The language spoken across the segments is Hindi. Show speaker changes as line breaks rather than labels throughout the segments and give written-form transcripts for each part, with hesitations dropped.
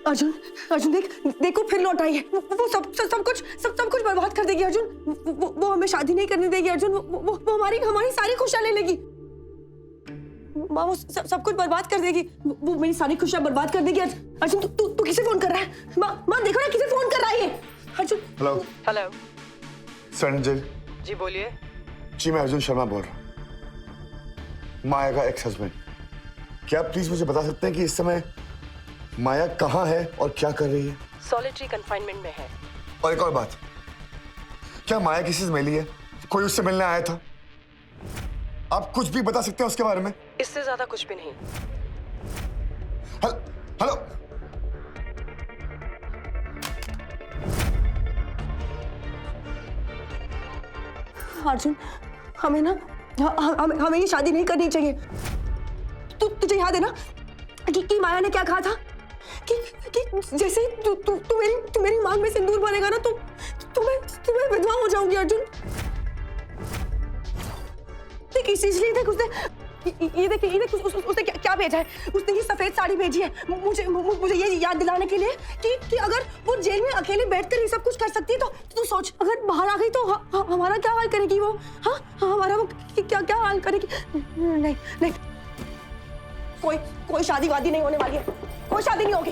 अर्जुन, अर्जुन देखो फिर लौट आई है। वो सब कुछ बर्बाद कर देगी अर्जुन। वो हमें शादी नहीं करने देगी अर्जुन। वो हमारी सारी खुशियां ले लेगी। माँ वो सब कुछ बर्बाद कर देगी। वो मेरी सारी खुशियां बर्बाद कर देगी। अर्जुन तू किसे फोन कर रहा है? माँ देखो ना किसे फोन कर रहा है ये। अर्जुन।
हेलो
हेलो
संजय
जी, बोलिए।
जी मैं अर्जुन शर्मा बोल रहा हूँ, माया का एक्स हस्बैंड। क्या आप प्लीज मुझे बता सकते हैं कि इस समय माया कहाँ है और क्या कर रही है?
सॉलिटरी कंफाइनमेंट में है।
और एक और बात, क्या माया किसी से मिली है? कोई उससे मिलने आया था? आप कुछ भी बता सकते हैं उसके बारे में?
इससे ज्यादा कुछ भी नहीं।
हेलो
अर्जुन हमें ये शादी नहीं करनी चाहिए। तुझे याद है ना कि माया ने क्या कहा था कि जैसे तू मेरी मांग में सिंदूर भरेगा ना तो मैं विधवा हो जाऊंगी अर्जुन। देख इसलिए देख उसने क्या भेजा है। उसने ये सफेद साड़ी भेजी है मुझे ये याद दिलाने के लिए कि अगर वो जेल में अकेले बैठकर ये सब कुछ कर सकती है तो तू सोच अगर बाहर आ गई तो हमारा क्या हाल करेगी वो? हाँ हमारा वो क्या हाल करेगी? नहीं कोई शादी वादी नहीं होने वाली है। कोई शादी नहीं होगी।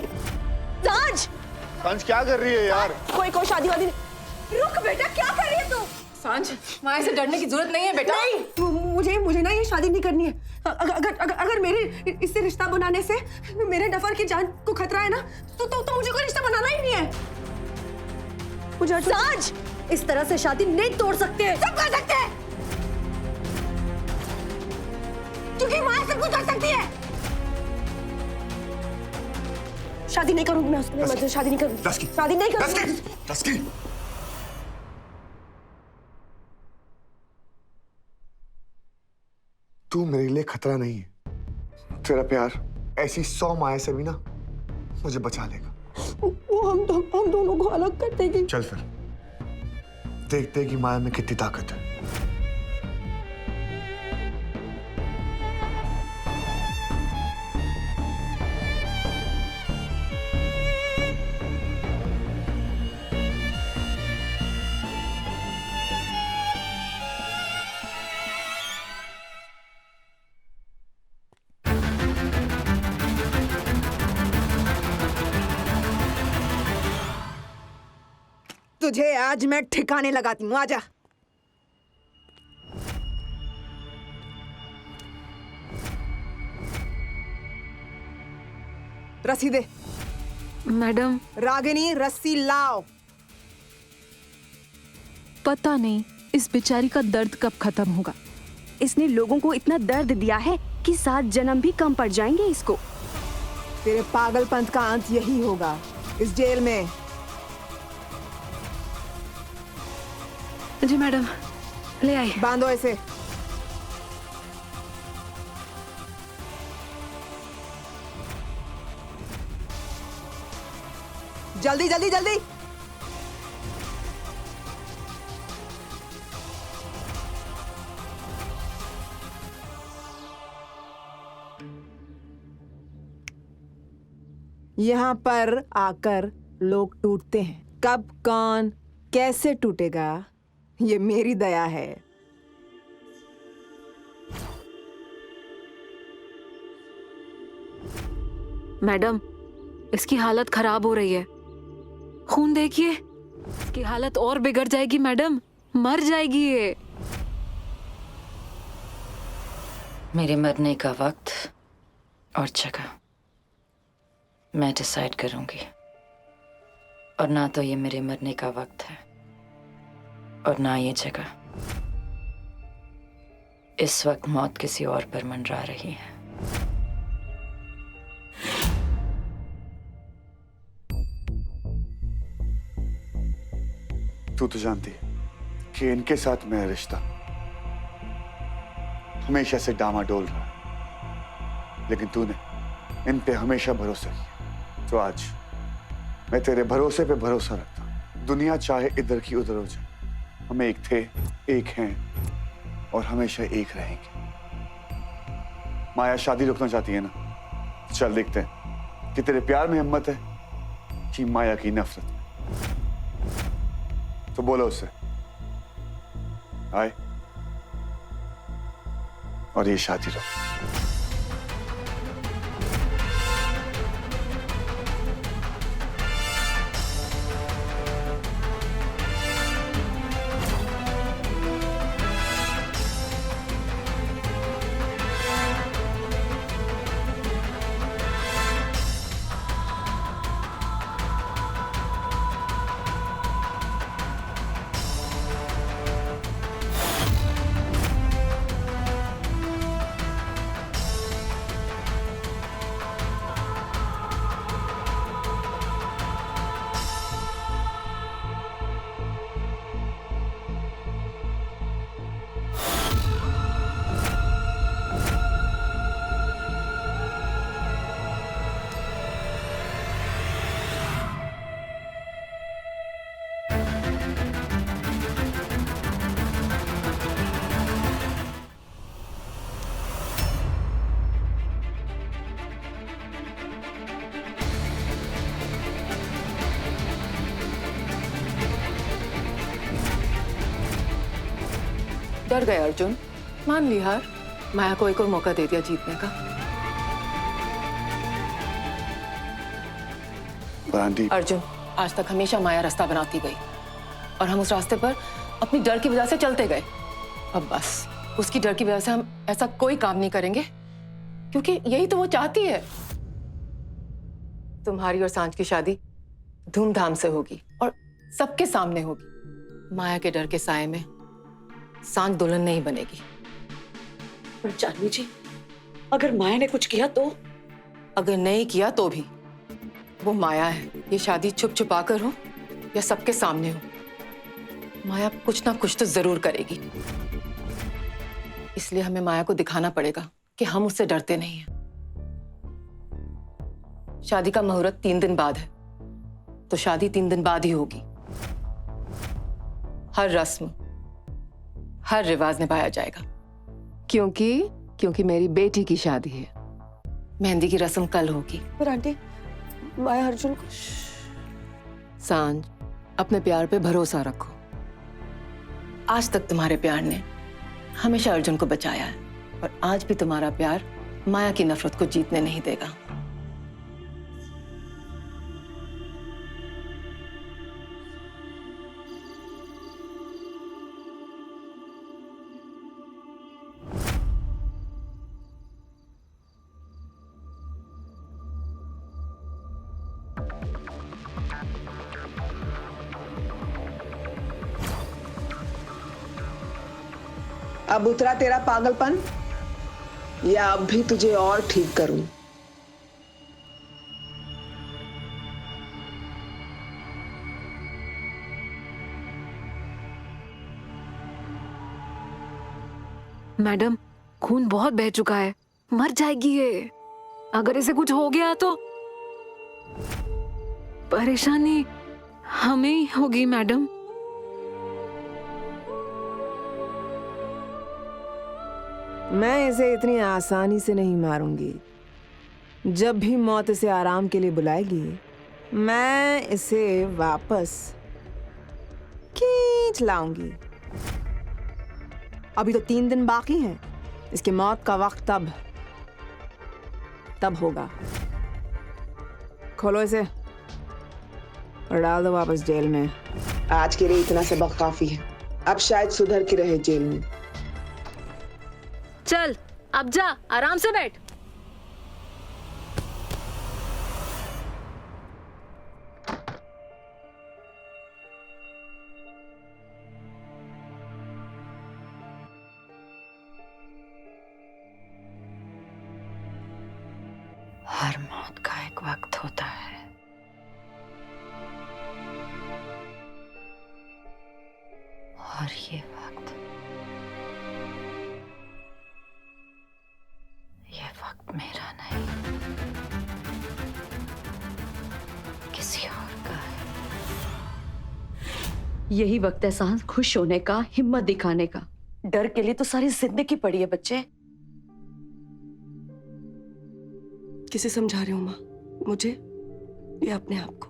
सांझ क्या कर रही है यार?
कोई शादी वादी नहीं। रुक बेटा, क्या कर रही है तू?
सांझ, माया से डरने की जरूरत नहीं है बेटा।
नहीं, मुझे ना ये शादी नहीं करनी है। अगर मेरे इससे रिश्ता बनाने से मेरे डफर की जान को खतरा है ना तो मुझे कोई रिश्ता बनाना ही नहीं है। मुझे सांझ, इस तरह से शादी नहीं तोड़ सकते। सब कर सकते हैं क्योंकि माया सब कुछ कर सकती है। शादी नहीं करूंगी मैं उसके, शादी नहीं करूंगी। शादी नहीं करूंगी।
तू मेरे लिए खतरा नहीं है। तेरा प्यार ऐसी 100 माया से भी ना मुझे बचा लेगा।
वो हम दोनों को अलग कर देगी।
चल फिर देखते हैं कि माया में कितनी ताकत है।
तुझे आज मैं ठिकाने लगाती हूँ, आजा। रस्सी दे।
मैडम।
रागिनी रस्सी लाओ।
पता नहीं इस बेचारी का दर्द कब खत्म होगा।
इसने लोगों को इतना दर्द दिया है कि 7 जन्म भी कम पड़ जाएंगे इसको।
तेरे पागलपंत का अंत यही होगा, इस जेल में।
जी मैडम, ले आई।
बांधो इसे। जल्दी जल्दी जल्दी। यहाँ पर आकर लोग टूटते हैं। कब कौन कैसे टूटेगा ये मेरी दया है।
मैडम, इसकी हालत खराब हो रही है। खून देखिए, इसकी हालत और बिगड़ जाएगी मैडम, मर जाएगी ये।
मेरे मरने का वक्त और जगह मैं डिसाइड करूंगी। और ना तो ये मेरे मरने का वक्त है और ना ये जगह। इस वक्त मौत किसी और पर मंडरा रही है।
तू तो जानती है कि इनके साथ मेरा रिश्ता हमेशा से डामाडोल रहा है, लेकिन तूने इन पे हमेशा भरोसा किया। तो आज मैं तेरे भरोसे पे भरोसा रखता हूं। दुनिया चाहे इधर की उधर हो जाए, हम एक थे, एक हैं और हमेशा एक रहेंगे। माया शादी रुकना चाहती है ना? चल देखते हैं कि तेरे प्यार में हिम्मत है कि माया की नफरत में। तो बोलो उससे आए और ये शादी रहो।
डर गए अर्जुन, मान ली हार। माया को एक और मौका दे दिया जीतने का।
पर आंटी,
अर्जुन, आज तक हमेशा माया रास्ता बनाती गई और हम उस रास्ते पर अपनी डर की वजह से चलते गए। अब बस उसकी डर की वजह से हम ऐसा कोई काम नहीं करेंगे, क्योंकि यही तो वो चाहती है। तुम्हारी और सांझ की शादी धूमधाम से होगी और सबके सामने होगी। माया के डर के साए में सांझ दुल्हन नहीं बनेगी।
पर जानवी जी, अगर माया ने कुछ किया तो?
अगर नहीं किया तो भी वो माया है। ये शादी छुप छुपा कर हो या सबके सामने हो, माया कुछ ना कुछ तो जरूर करेगी। इसलिए हमें माया को दिखाना पड़ेगा कि हम उससे डरते नहीं हैं। शादी का मुहूर्त 3 दिन बाद है, तो शादी 3 दिन बाद ही होगी। हर रस्म, हर रिवाज निभाया जाएगा।
क्योंकि मेरी बेटी की शादी है।
मेहंदी की रस्म कल होगी।
पर आंटी, माया अर्जुन को।
सांझ, अपने प्यार पे भरोसा रखो। आज तक तुम्हारे प्यार ने हमेशा अर्जुन को बचाया है और आज भी तुम्हारा प्यार माया की नफरत को जीतने नहीं देगा।
अब उतरा तेरा पागलपन, या अब भी तुझे और ठीक करूं?
मैडम, खून बहुत बह चुका है, मर जाएगी ये। अगर इसे कुछ हो गया तो परेशानी हमें ही होगी मैडम।
मैं इसे इतनी आसानी से नहीं मारूंगी। जब भी मौत इसे आराम के लिए बुलाएगी, मैं इसे वापस खींच लाऊंगी। अभी तो 3 दिन बाकी हैं। इसकी मौत का वक्त तब होगा। खोलो इसे और डाल दो वापस जेल में। आज के लिए इतना सबक काफी है। अब शायद सुधर के रहे जेल में।
चल, अब जा, आराम से बैठ।
हर मौत का एक वक्त होता है। और ये वक्त मेरा नहीं, किसी और का है।
यही वक्त है सांझ, खुश होने का, हिम्मत दिखाने का। डर के लिए तो सारी जिंदगी पड़ी है बच्चे।
किसे समझा रही हूँ माँ? मुझे या अपने आप को?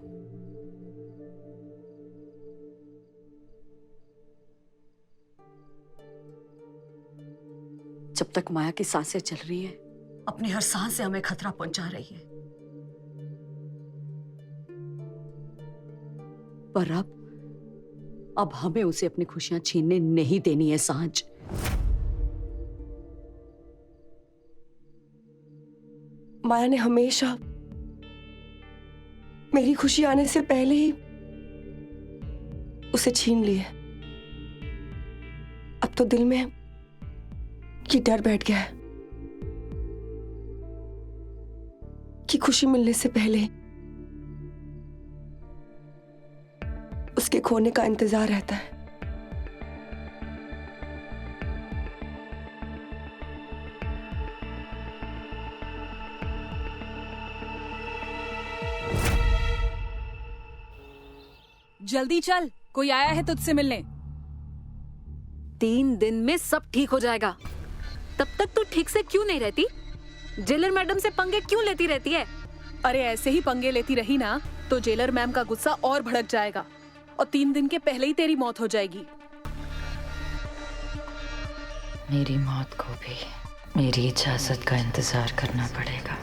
जब तक माया की सांसें चल रही हैं,
अपनी हर सांस से हमें खतरा पहुंचा रही है।
पर अब हमें उसे अपनी खुशियां छीनने नहीं देनी है सांझ।
माया ने हमेशा मेरी खुशी आने से पहले ही उसे छीन ली है। अब तो दिल में ये डर बैठ गया है कि खुशी मिलने से पहले उसके खोने का इंतजार रहता है।
जल्दी चल, कोई आया है तुझसे मिलने।
3 दिन में सब ठीक हो जाएगा। तब तक तू ठीक से क्यों नहीं रहती? जेलर मैडम से पंगे क्यों लेती रहती है?
अरे ऐसे ही पंगे लेती रही ना तो जेलर मैम का गुस्सा और भड़क जाएगा और 3 दिन के पहले ही तेरी मौत हो जाएगी।
मेरी मौत को भी मेरी इजाजत का इंतजार करना पड़ेगा।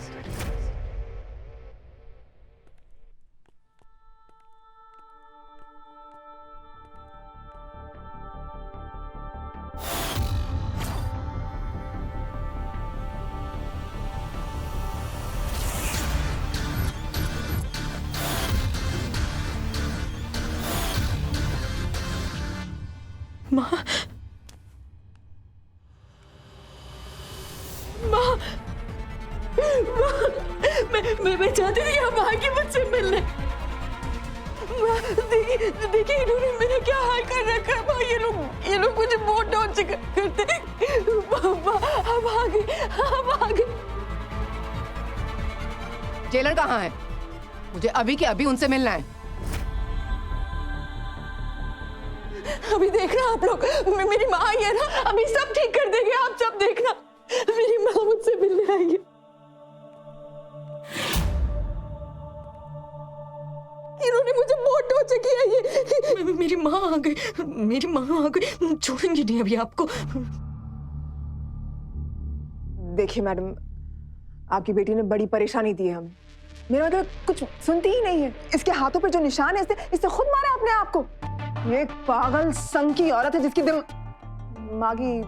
मैं चाहती थी आप आके मुझसे मिलने। देखिए इन्होंने मेरा क्या हाल कर रखा है। माँ, ये लोग मुझे बहुत टॉर्चर करते हैं। अब आगे
जेलर कहाँ है? मुझे अभी के अभी उनसे मिलना है।
अभी देखना आप लोग, मेरी माँ आई है ना, अभी सब ठीक कर देंगे। आप सब देखना, मेरी माँ मुझसे मिलने आई है। इन्होंने मुझे बहुत टॉर्चर किया। ये मेरी माँ आ गई, छोड़ेंगे नहीं अभी आपको।
देखिए मैडम, आपकी बेटी ने बड़ी परेशानी दी है हमें। मेरा मतलब कुछ सुनती ही नहीं है। इसके हाथों पे जो निशान है, इससे खुद मारा अपने आप को। ये एक पागल संग की औरत है जिसकी दिमागी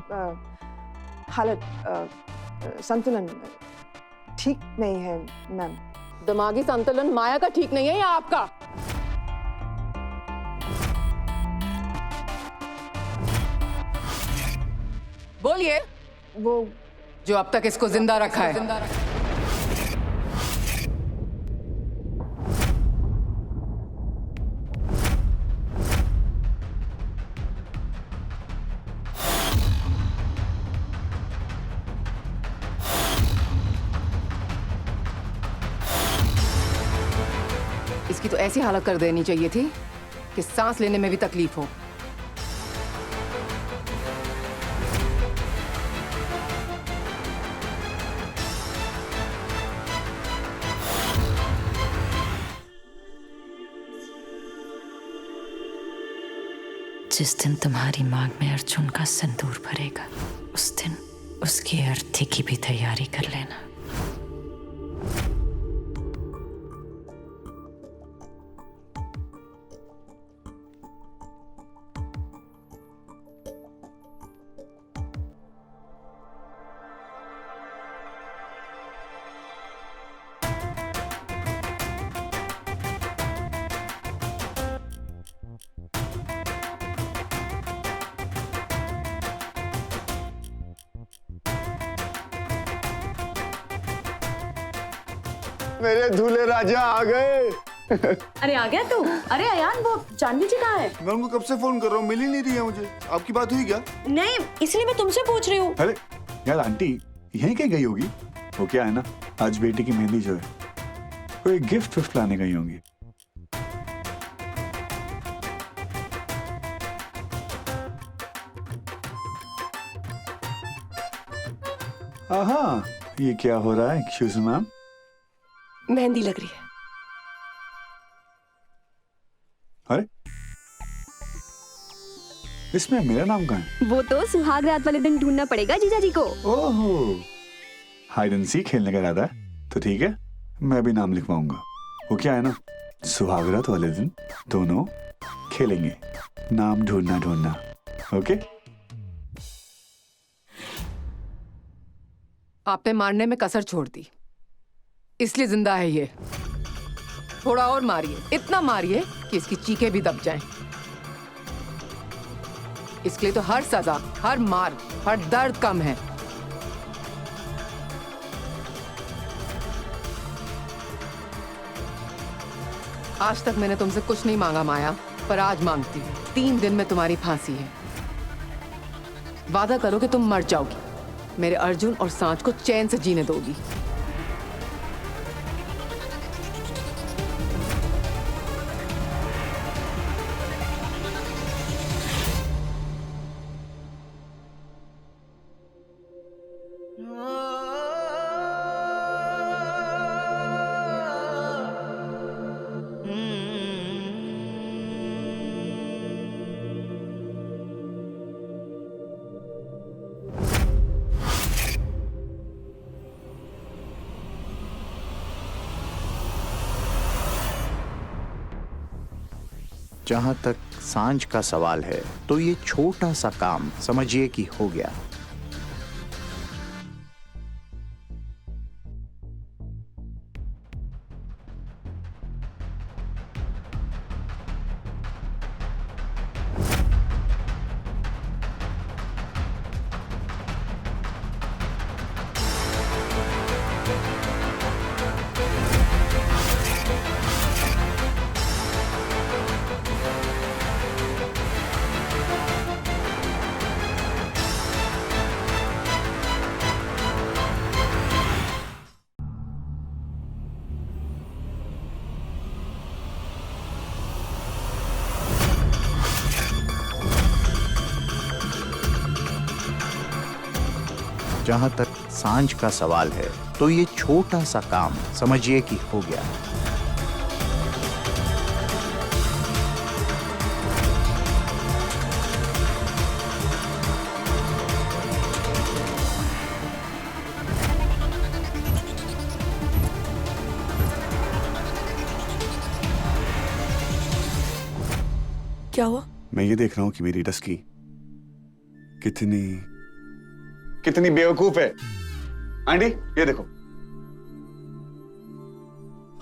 हालत, संतुलन ठीक नहीं है मैम। दिमागी संतुलन माया का ठीक नहीं है या आपका? बोलिए। वो जो अब तक इसको जिंदा रखा है। इसकी तो ऐसी हालत कर देनी चाहिए थी कि सांस लेने में भी तकलीफ हो।
जिस दिन तुम्हारी मांग में अर्जुन का सिंदूर भरेगा, उस दिन उसकी अर्थी की भी तैयारी कर लेना।
मेरे दूल्हे राजा आ गए।
अरे आ गया तू? अरे अयान, वो जानवी जी कहाँ है?
मैं उनको कब से फोन कर रहा हूँ, मिल ही नहीं रही है मुझे। आपकी बात हुई क्या?
नहीं, इसलिए मैं तुमसे पूछ रही हूँ।
अरे यार आंटी यहीं कहीं गई होगी। वो क्या है ना, आज बेटी की मेहंदी जो है, कोई गिफ्ट विफ्ट लाने गई होंगी। हाँ, ये क्या हो रहा है? Excuse me ma'am.
मेहंदी लग रही है।
अरे इसमें मेरा नाम कहाँ है?
वो तो सुहाग रात वाले दिन ढूंढना पड़ेगा जीजा जी को।
ओहो, हाइड एंड सीक खेलने का इरादा है तो ठीक है, मैं भी नाम लिखवाऊंगा। वो क्या है ना, सुहागरात वाले दिन दोनों खेलेंगे, नाम ढूंढना ढूंढना। ओके?
आपने मारने में कसर छोड़ दी, इसलिए जिंदा है ये। थोड़ा और मारिए, इतना मारिए कि इसकी चीखें भी दब जाएं। इसके लिए तो हर सजा, हर मार, हर दर्द कम है। आज तक मैंने तुमसे कुछ नहीं मांगा माया, पर आज मांगती हूँ। 3 दिन में तुम्हारी फांसी है। वादा करो कि तुम मर जाओगी, मेरे अर्जुन और सांच को चैन से जीने दोगी।
जहां तक सांझ का सवाल है तो ये छोटा सा काम समझिए कि हो गया। जहां तक सांझ का सवाल है तो ये छोटा सा काम समझिए कि हो गया।
क्या हुआ?
मैं ये देख रहा हूं कि मेरी डस्की कितनी बेवकूफ है। आंटी ये देखो,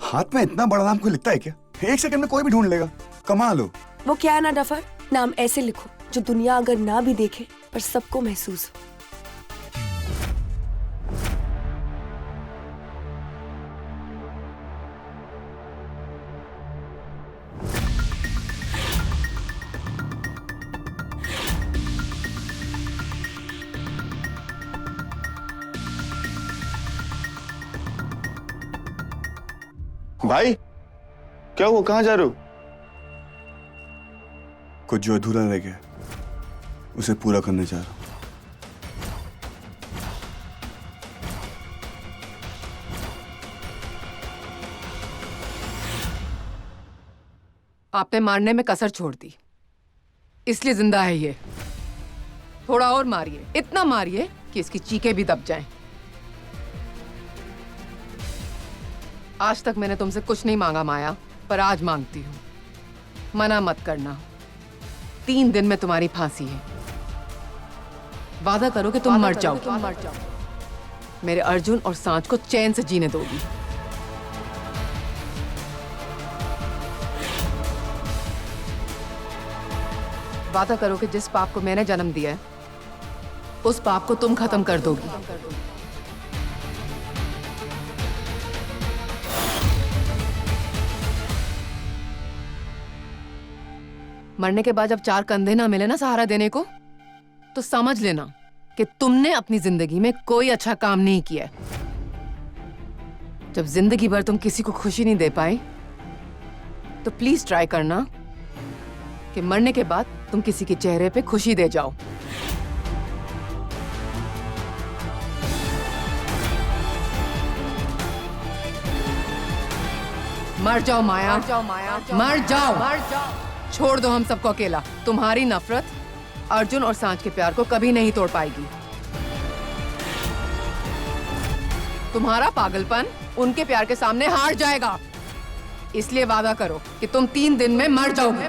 हाथ में इतना बड़ा नाम कोई लिखता है क्या? 1 सेकंड में कोई भी ढूंढ लेगा। कमाल हो।
वो क्या है ना डफर, नाम ऐसे लिखो जो दुनिया अगर ना भी देखे पर सबको महसूस हो।
भाई क्या हुआ, कहां जा रहे हो? कुछ जो अधूरा रह गया उसे पूरा करने जा रहा हूं।
आपने मारने में कसर छोड़ दी, इसलिए जिंदा है ये। थोड़ा और मारिए, इतना मारिए कि इसकी चीखें भी दब जाएं। आज तक मैंने तुमसे कुछ नहीं मांगा माया, पर आज मांगती हूँ। मना मत करना। 3 दिन में तुम्हारी फांसी है। वादा करो कि तुम मर जाओगी, मेरे अर्जुन और सांच को चैन से जीने दोगी। वादा करो कि जिस पाप को मैंने जन्म दिया है उस पाप को तुम खत्म कर दोगी। मरने के बाद जब 4 कंधे ना मिले ना सहारा देने को, तो समझ लेना कि तुमने अपनी जिंदगी में कोई अच्छा काम नहीं किया। जब जिंदगी भर तुम किसी को खुशी नहीं दे पाए, तो प्लीज ट्राई करना कि मरने के बाद तुम किसी के चेहरे पे खुशी दे जाओ। मर जाओ माया, मर जाओ। छोड़ दो हम सबको अकेला। तुम्हारी नफरत अर्जुन और सांझ के प्यार को कभी नहीं तोड़ पाएगी। तुम्हारा पागलपन उनके प्यार के सामने हार जाएगा। इसलिए वादा करो कि तुम 3 दिन में मर जाओगे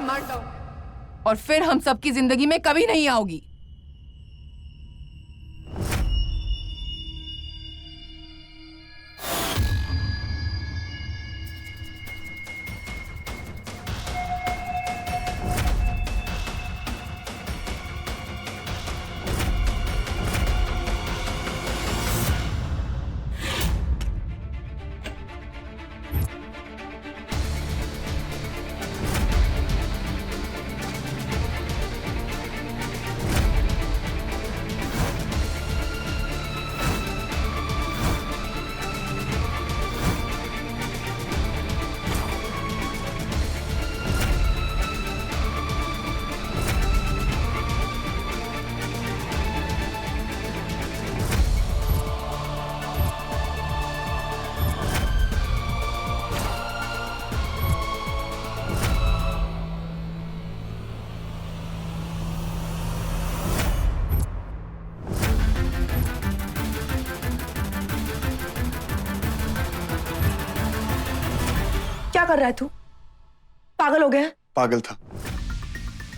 और फिर हम सबकी जिंदगी में कभी नहीं आओगी।
क्या कर रहा है तू? पागल हो गया है?
पागल था,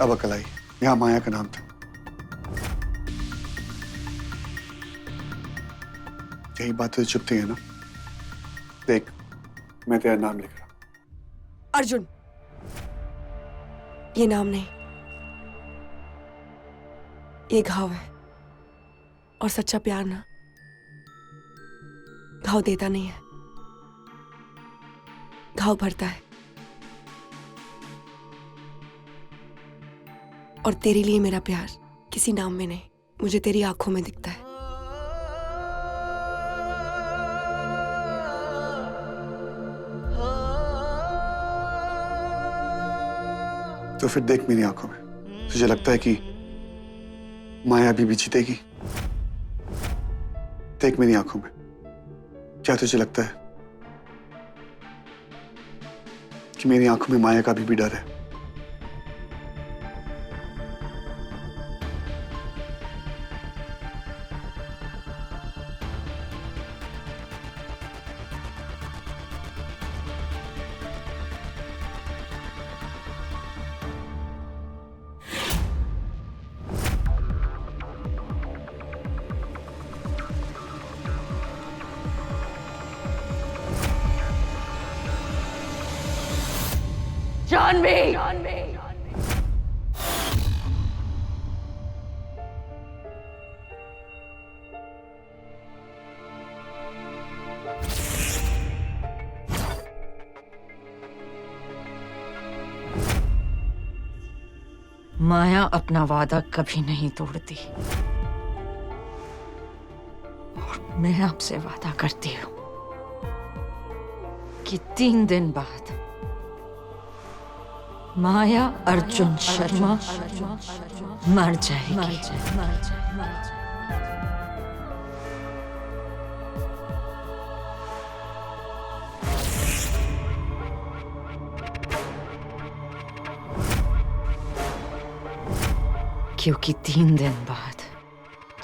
अब अकल आई। यहाँ माया का नाम था। यही बात तो चुपती है ना। देख, मैं तेरा नाम लिख रहा।
अर्जुन, ये नाम नहीं, ये घाव है। और सच्चा प्यार ना घाव देता नहीं है, घाव भरता है। और तेरे लिए मेरा प्यार किसी नाम में नहीं, मुझे तेरी आंखों में दिखता है।
तो फिर देख मेरी आंखों में, तुझे लगता है कि माया अभी भी जीतेगी? देख मेरी आंखों में, क्या तुझे लगता है कि मेरी आंखों में माया का अभी भी डर है?
जानवी!
माया अपना वादा कभी नहीं तोड़ती, और मैं आपसे वादा करती हूँ कि 3 दिन बाद माया अर्जुन शर्मा मर जाएगी। क्योंकि 3 दिन बाद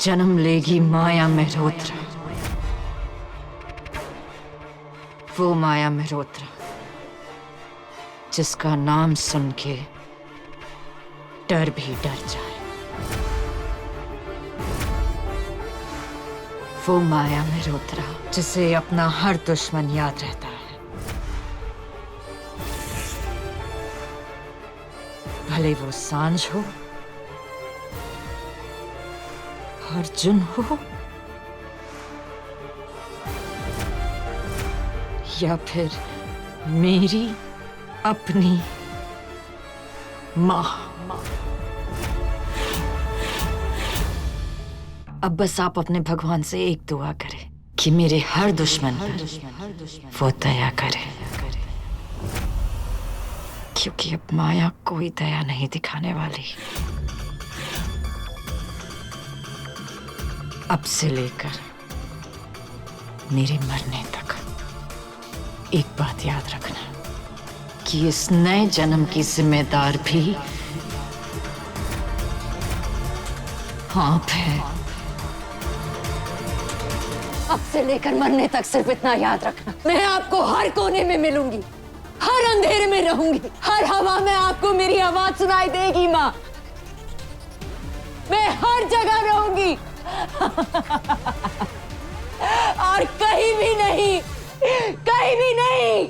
जन्म लेगी माया मेहरोत्रा। वो माया मेहरोत्रा जिसका नाम सुन के डर भी डर जाए। वो माया मेहरोत्रा जिसे अपना हर दुश्मन याद रहता है, भले वो सांझ हो, अर्जुन हो, या फिर मेरी अपनी माँ। अब बस आप अपने भगवान से एक दुआ करें कि मेरे हर दुश्मन पर वो दया करे, क्योंकि अब माया कोई दया नहीं दिखाने वाली। अब से लेकर मेरे मरने तक एक बात याद रखना कि इस नए जन्म की जिम्मेदार भी आप है। अब से लेकर मरने तक सिर्फ इतना याद रखना, मैं आपको हर कोने में मिलूंगी, हर अंधेरे में रहूंगी, हर हवा में आपको मेरी आवाज सुनाई देगी माँ। मैं हर जगह रहूंगी और कहीं भी नहीं, कहीं भी नहीं।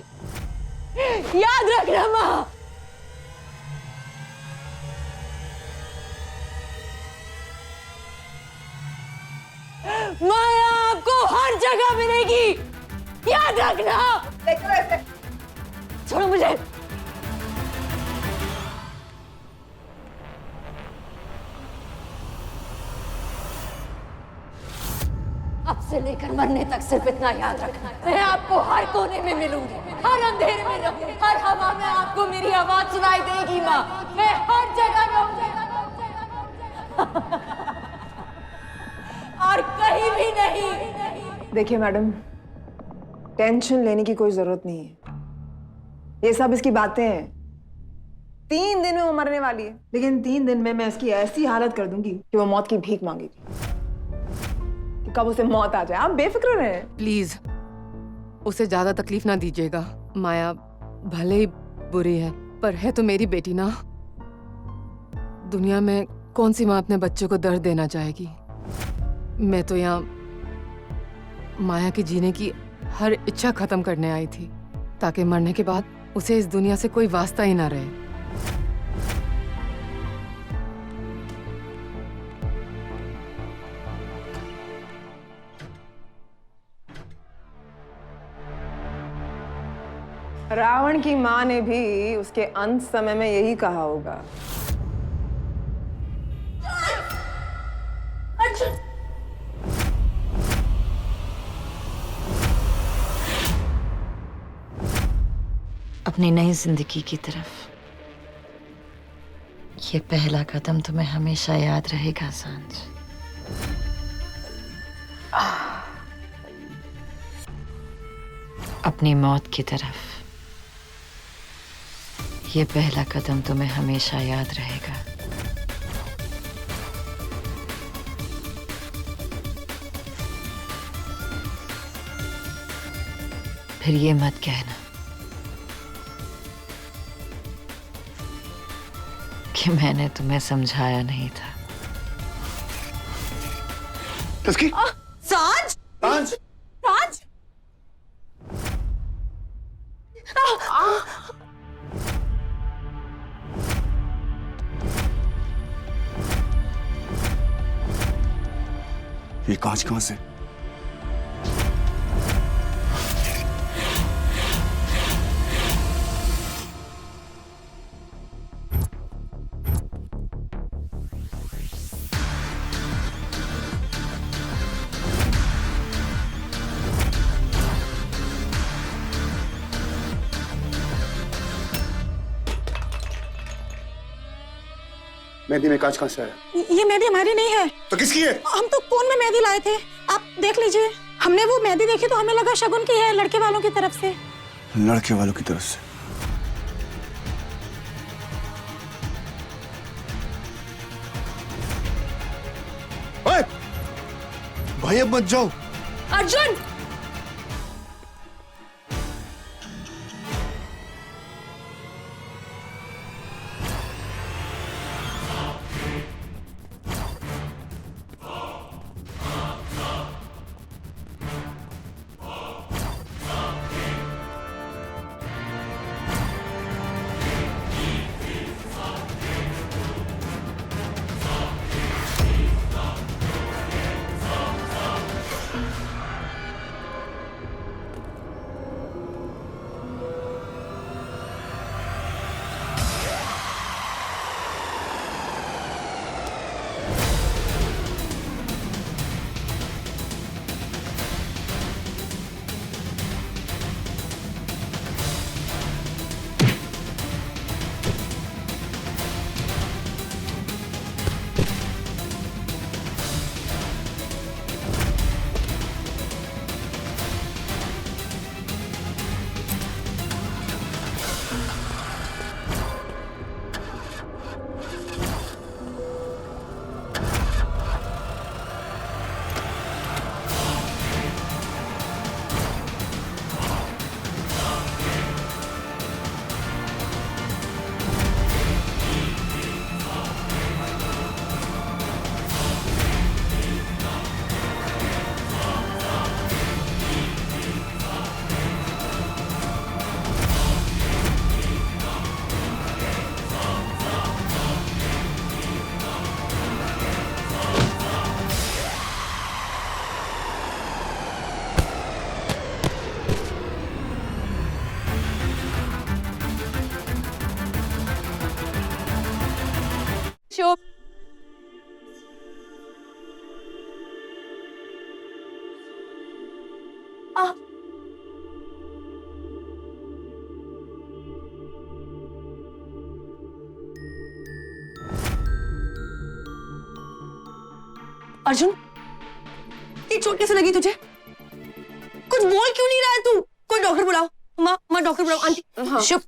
याद रखना माँ। माया आपको हर जगह मिलेगी, याद रखना। छोड़ो मुझे। अब से लेकर मरने तक सिर्फ इतना याद रखना, मैं आपको हर कोने में मिलूंगी, हर अंधेरे में रहूंगी, हर हवा में आपको मेरी आवाज सुनाई देगी माँ। मैं हर जगह रहूंगी और कहीं भी नहीं।
देखिए मैडम, टेंशन लेने की कोई जरूरत नहीं है। ये सब इसकी बातें हैं। 3 दिन में वो मरने वाली है, लेकिन 3 दिन में मैं इसकी ऐसी हालत कर दूंगी कि वो मौत की भीख मांगेगी, कि कब उसे मौत आ जाए। आप बेफिक्र रहें।
प्लीज उसे ज्यादा तकलीफ ना दीजिएगा। माया भले ही बुरी है, पर है तो मेरी बेटी ना। दुनिया में कौन सी माँ अपने बच्चे को दर्द देना चाहेगी। मैं तो यहाँ माया की जीने की हर इच्छा खत्म करने आई थी, ताकि मरने के बाद उसे इस दुनिया से कोई वास्ता ही ना रहे।
रावण की माँ ने भी उसके अंत समय में यही कहा होगा।
अपनी नई जिंदगी की तरफ ये पहला कदम तुम्हें हमेशा याद रहेगा सांझ। अपनी मौत की तरफ ये पहला कदम तुम्हें हमेशा याद रहेगा। फिर ये मत कहना कि मैंने तुम्हें समझाया नहीं था।
तस्की,
सांझ,
सांझ,
सांझ।
ये कांच कहां से? मेहंदी में कांच कहां से आया?
ये मेहंदी हमारी नहीं है।
तो किसकी है?
हम तो कौन में मेहंदी लाए थे, आप देख लीजिए। हमने वो मेहंदी देखी तो हमें लगा शगुन की है, लड़के वालों की तरफ से।
लड़के वालों की तरफ से? ओए! भाई अब मत जाओ।
अर्जुन, अर्जुन, ये चोट कैसे लगी तुझे? कुछ बोल क्यों नहीं रहा है तू? कोई डॉक्टर बुलाओ। माँ डॉक्टर बुलाओ। आंटी
हाँ।
चुप।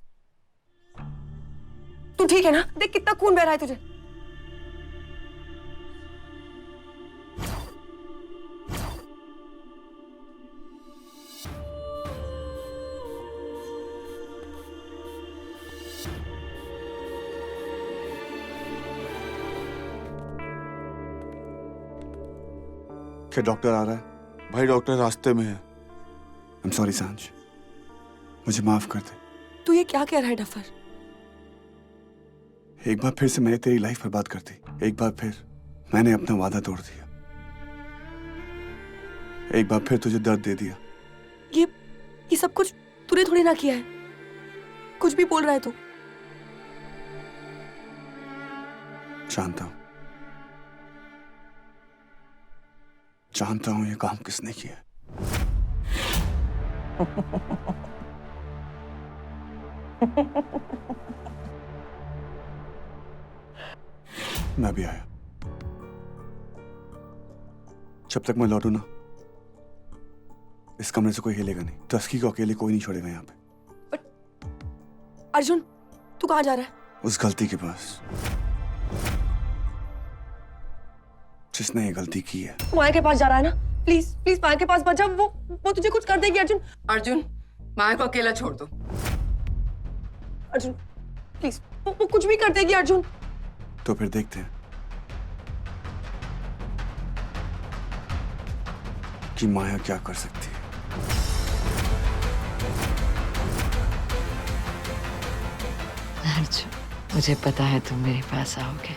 तू ठीक है ना? देख कितना खून बह रहा है तुझे।
क्या डॉक्टर आ रहा है? भाई डॉक्टर रास्ते में है। I'm sorry सांझ, मुझे माफ कर दे।
तू ये क्या कह रहा है डफर?
एक बार फिर से मैंने तेरी लाइफ बर्बाद कर दी। एक बार फिर मैंने अपना वादा तोड़ दिया। एक बार फिर तुझे दर्द दे दिया।
ये सब कुछ तूने थोड़ी ना किया है। कुछ भी बोल रहा है तू।
जानता हूं, जानता हूं ये काम किसने किया। मैं भी आया। जब तक मैं लौटू ना, इस कमरे से कोई हिलेगा नहीं। तस्की को अकेले कोई नहीं छोड़ेगा यहाँ पे।
अर्जुन, तू कहाँ जा रहा है?
उस गलती के पास जिसने ये गलती की है।
तू माया के पास जा रहा है ना? प्लीज प्लीज माया के पास मत जा। वो तुझे कुछ कर देगी अर्जुन।
अर्जुन, माया को अकेला छोड़ दो।
अर्जुन प्लीज, वो कुछ भी कर देगी अर्जुन।
तो फिर देखते हैं कि माया क्या कर सकती है।
अर्जुन, मुझे पता है तुम मेरे पास आओगे।